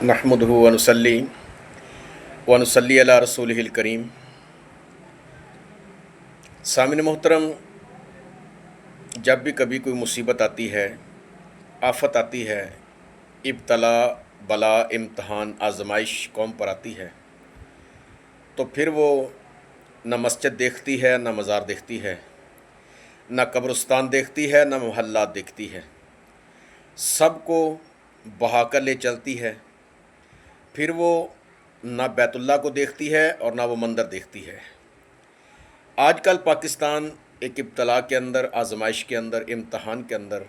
नहमदुहु व नुसल्ली अला रसूलिहिल करीम। सामिन मोहतरम, जब भी कभी कोई मुसीबत आती है, आफत आती है, इब्तला, बला, इम्तहान, आजमाइश कौम पर आती है, तो फिर वो न मस्जिद देखती है, न मज़ार देखती है, न कब्रिस्तान देखती है, न मोहल्ला देखती है। सबको बहाकर ले चलती है। फिर वो ना बैतुल्लाह को देखती है और ना वो मंदिर देखती है। आजकल पाकिस्तान एक इब्तला के अंदर, आजमाइश के अंदर, इम्तहान के अंदर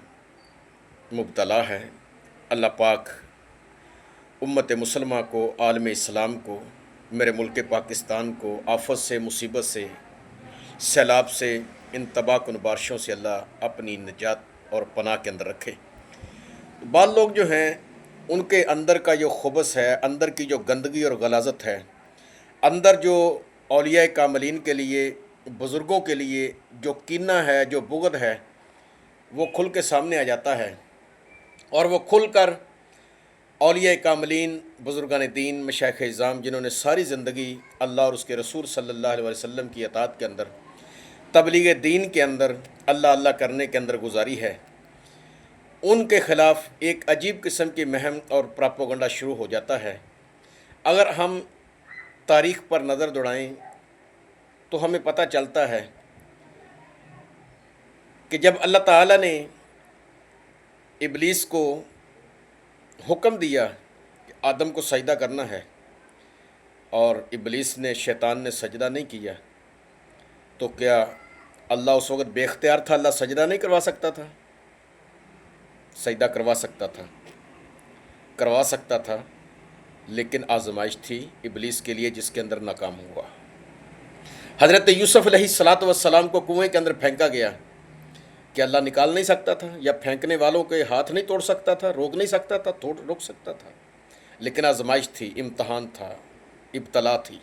मुब्तला है। अल्लाह पाक उम्मत मुसलमा को, आलम इस्लाम को, मेरे मुल्क पाकिस्तान को आफत से, मुसीबत से, सैलाब से, इन तबाहकुन बारिशों से अल्लाह अपनी निजात और पनाह के अंदर रखे। बाद लोग जो हैं, उनके अंदर का जो खुबस है, अंदर की जो गंदगी और गलाजत है, अंदर जो औलिया कामलीन के लिए, बुज़ुर्गों के लिए जो कीना है, जो बुग़्ज़ है, वो खुल के सामने आ जाता है। और वो खुल कर औलिया कामलीन, बुज़ुर्गान दीन, मशाइख़ इज़ाम, जिन्होंने सारी ज़िंदगी अल्लाह और उसके रसूल सल्लल्लाहु अलैहि वसल्लम की अताअत के अंदर, तबलीग दीन के अंदर, अल्लाह अल्लाह करने के अंदर गुजारी है, उनके ख़िलाफ़ एक अजीब किस्म की महम और प्रोपेगेंडा शुरू हो जाता है। अगर हम तारीख़ पर नज़र दौड़ाएं तो हमें पता चलता है कि जब अल्लाह ताला ने इब्लीस को हुक्म दिया कि आदम को सजदा करना है और इब्लीस ने, शैतान ने सजदा नहीं किया, तो क्या अल्लाह उस वक़्त बेख्तियार था? अल्लाह सजदा नहीं करवा सकता था? सजदा करवा सकता था, लेकिन आजमाइश थी इब्लीस के लिए, जिसके अंदर नाकाम हुआ। हज़रत यूसुफ़ अलैहिस्सलातु वस्सलाम को कुएं के अंदर फेंका गया, क्या अल्लाह निकाल नहीं सकता था? या फेंकने वालों के हाथ नहीं तोड़ सकता था, रोक नहीं सकता था? रोक सकता था, लेकिन आजमाइश थी, इम्तहान था, इब्तला थी।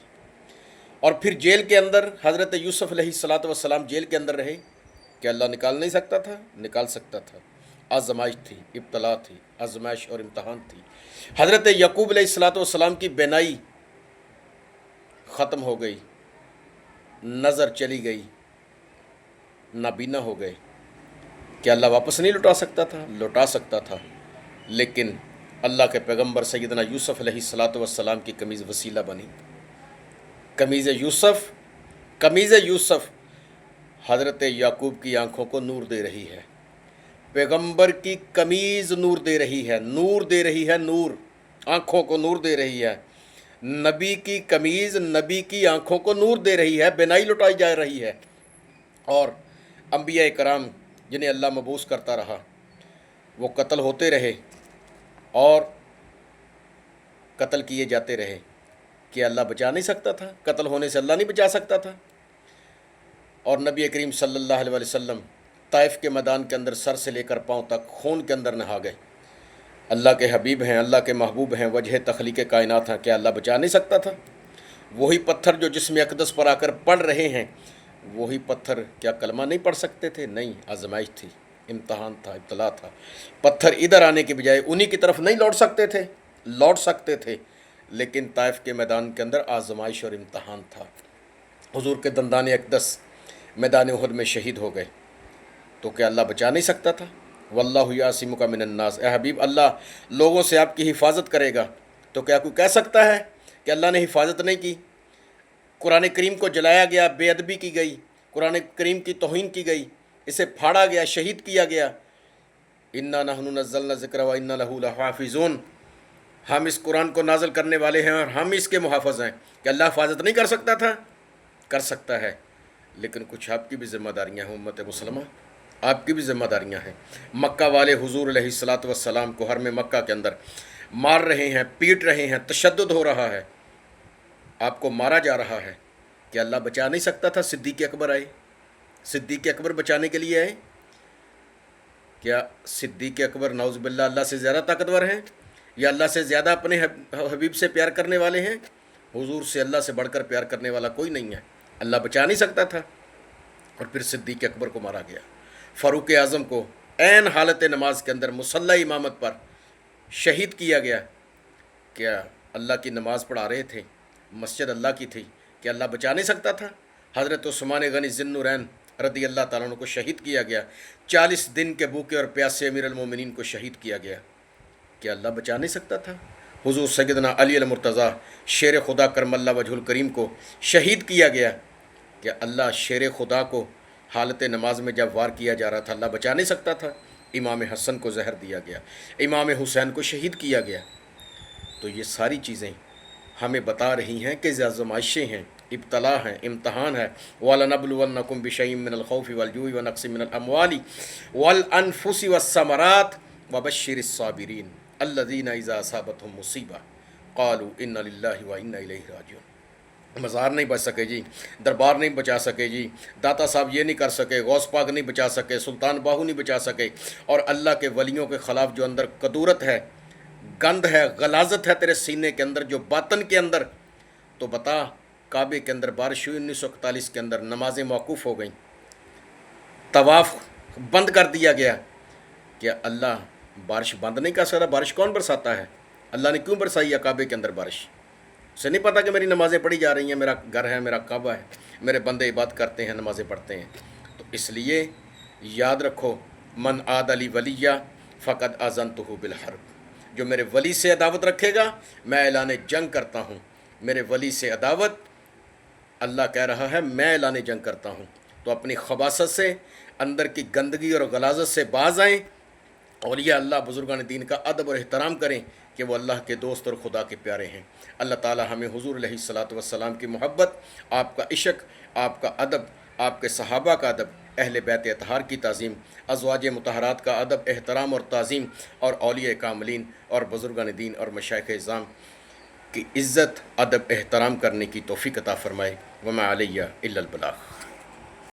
और फिर जेल के अंदर हज़रत यूसुफ़ अलैहिस्सलातु वस्सलाम जेल के अंदर रहे, क्या अल्लाह निकाल नहीं सकता था? निकाल सकता था। आजमाइश थी, इब्तला थी, आजमाइश और इम्तहान थी। हज़रत याकूब अलैहिस्सलातु वस्सलाम की बेनाई ख़त्म हो गई, नज़र चली गई, नाबीना हो गए, क्या अल्लाह वापस नहीं लौटा सकता था? लौटा सकता था, लेकिन अल्लाह के पैगंबर सैयदना यूसुफ़ अलैहिस्सलातु वस्सलाम की कमीज़ वसीला बनी। कमीज़ यूसुफ़ हज़रत याकूब की आंखों को नूर दे रही है। पैगंबर की कमीज़ नूर दे रही है, नूर दे रही है, नूर, आँखों को नूर दे रही है। नबी की कमीज़ नबी की आँखों को नूर दे रही है, बेनाई लुटाई जा रही है। और अंबिया कराम जिन्हें अल्लाह मबूस करता रहा, वो कत्ल होते रहे और कत्ल किए जाते रहे। कि अल्लाह बचा नहीं सकता था? कत्ल होने से अल्लाह नहीं बचा सकता था? और नबी करीम सल्लल्लाहु अलैहि वसल्लम ताइफ के मैदान के अंदर सर से लेकर पाँव तक खून के अंदर नहा गए। अल्लाह के हबीब हैं, अल्लाह के महबूब हैं, वजह तख्लीक़ कायनात हैं, क्या अल्लाह बचा नहीं सकता था? वही पत्थर जो जिस्म अक़दस पर आकर पढ़ रहे हैं, वही पत्थर क्या कलमा नहीं पढ़ सकते थे? नहीं, आजमाइश थी, इम्तहान था, इब्तला था। पत्थर इधर आने के बजाय उन्हीं की तरफ नहीं लौट सकते थे, लेकिन ताइफ के मैदान के अंदर आजमाइश और इम्तहान था। हुजूर के दंदान अक़दस मैदान उहद में शहीद हो गए, तो क्या अल्लाह बचा नहीं सकता था? वल्लाहु यासिमुका मिनन्नास, ए हबीब, अल्लाह लोगों से आपकी हिफाजत करेगा, तो क्या कोई कह सकता है कि अल्लाह ने हिफाजत नहीं की? कुरान करीम को जलाया गया, बेअदबी की गई, कुरान करीम की तौहीन की गई, इसे फाड़ा गया, शहीद किया गया। इन्ना नहनु नज़्ज़लना ज़िक्र व इन्ना लहू लहाफ़िज़ून, हम इस कुरान को नाज़िल करने वाले हैं और हम इसके मुहाफ़िज़ हैं। क्या अल्लाह हिफाजत नहीं कर सकता था? कर सकता है, लेकिन कुछ आपकी भी ज़िम्मेदारियाँ हैं उम्मत मुसलमा, आपकी भी ज़िम्मेदारियाँ हैं। मक्का वाले हुज़ूर अलैहिस्सलातु वस्सलाम को हरम मक्का के अंदर मार रहे हैं, पीट रहे हैं, तशद्दुद हो रहा है, आपको मारा जा रहा है, क्या अल्लाह बचा नहीं सकता था? सिद्दीक़ अकबर आए, सिद्दीक़ अकबर बचाने के लिए आए। क्या सिद्दीक़ अकबर नाउज़ बिल्लाह अल्लाह से ज़्यादा ताकतवर हैं, या अल्लाह से ज़्यादा अपने हबीब से प्यार करने वाले हैं? हुजूर से, अल्लाह से बढ़कर प्यार करने वाला कोई नहीं है। अल्लाह बचा नहीं सकता था? और फिर सिद्दीक़ अकबर को मारा गया, फ़ारूक़ आज़म को ऐन हालत नमाज के अंदर मुसल्ला इमामत पर शहीद किया गया। کیا اللہ کی نماز پڑھا رہے تھے، مسجد اللہ کی تھی، کہ اللہ بچا نہیں سکتا تھا؟ حضرت عثمان غنی ذی النورین رضی اللہ تعالیٰ عنہ کو شہید کیا گیا، 40 دن کے بھوکے اور پیاسے امیر المومنین کو شہید کیا گیا، کیا اللہ بچا نہیں سکتا تھا؟ حضور سیدنا علی المرتضیٰ شیر خدا کرم اللہ وجہ الکریم کو شہید کیا گیا، کہ اللہ شیر خدا کو حالت نماز میں جب وار کیا جا رہا تھا اللہ بچا نہیں سکتا تھا؟ امام حسن کو زہر دیا گیا، امام حسین کو شہید کیا گیا۔ تو یہ ساری چیزیں ہمیں بتا رہی ہیں کہ آزمائشیں ہیں، ابتلا ہیں، امتحان ہے۔ وَلَنَبْلُوَنَّكُمْ بِشَيْءٍ مِّنَ الْخَوْفِ وَالْجُوعِ وَنَقْصٍ مِّنَ الْأَمْوَالِ وَالْأَنفُسِ وَالثَّمَرَاتِ وَبَشِّرِ الصَّابِرِينَ الَّذِينَ إِذَا أَصَابَتْهُمْ مُصِيبَةٌ قَالُوا إِنَّا لِلَّهِ وَإِنَّا إِلَيْهِ رَاجِعُونَ۔ مزار نہیں بچ سکے جی، دربار نہیں بچا سکے جی، داتا صاحب یہ نہیں کر سکے، غوث پاک نہیں بچا سکے، سلطان باہو نہیں بچا سکے، اور اللہ کے ولیوں کے خلاف جو اندر کدورت ہے، گند ہے، غلاظت ہے تیرے سینے کے اندر، جو باطن کے اندر، تو بتا کعبے کے اندر بارش ہوئی 1941 کے اندر، نمازیں موقوف ہو گئیں، طواف بند کر دیا گیا، کہ اللہ بارش بند نہیں کر سکتا؟ بارش کون برساتا ہے؟ اللہ نے کیوں برسائی ہے کعبے کے اندر بارش؟ اسے نہیں پتہ کہ میری نمازیں پڑھی جا رہی ہیں، میرا گھر ہے، میرا کعبہ ہے، میرے بندے عبادت کرتے ہیں، نمازیں پڑھتے ہیں؟ تو اس لیے یاد رکھو، من عاد لی ولیہ فقد آذنتہ بالحرب، جو میرے ولی سے عداوت رکھے گا میں اعلان جنگ کرتا ہوں۔ میرے ولی سے عداوت، اللہ کہہ رہا ہے میں اعلان جنگ کرتا ہوں۔ تو اپنی خباثت سے، اندر کی گندگی اور غلاظت سے باز آئیں، اور یہ اللہ بزرگان دین کا ادب اور احترام کریں کہ وہ اللہ کے دوست اور خدا کے پیارے ہیں۔ اللہ تعالی ہمیں حضور علیہ الصلاۃ والسلام کی محبت، آپ کا عشق، آپ کا ادب، آپ کے صحابہ کا ادب، اہل بیت اطہار کی تعظیم، ازواج مطہرات کا ادب، احترام اور تعظیم، اور اولیاء کاملین اور بزرگان دین اور مشائخ اعظام کی عزت، ادب، احترام کرنے کی توفیق عطا فرمائے۔ وما علیہ الا البلاغ۔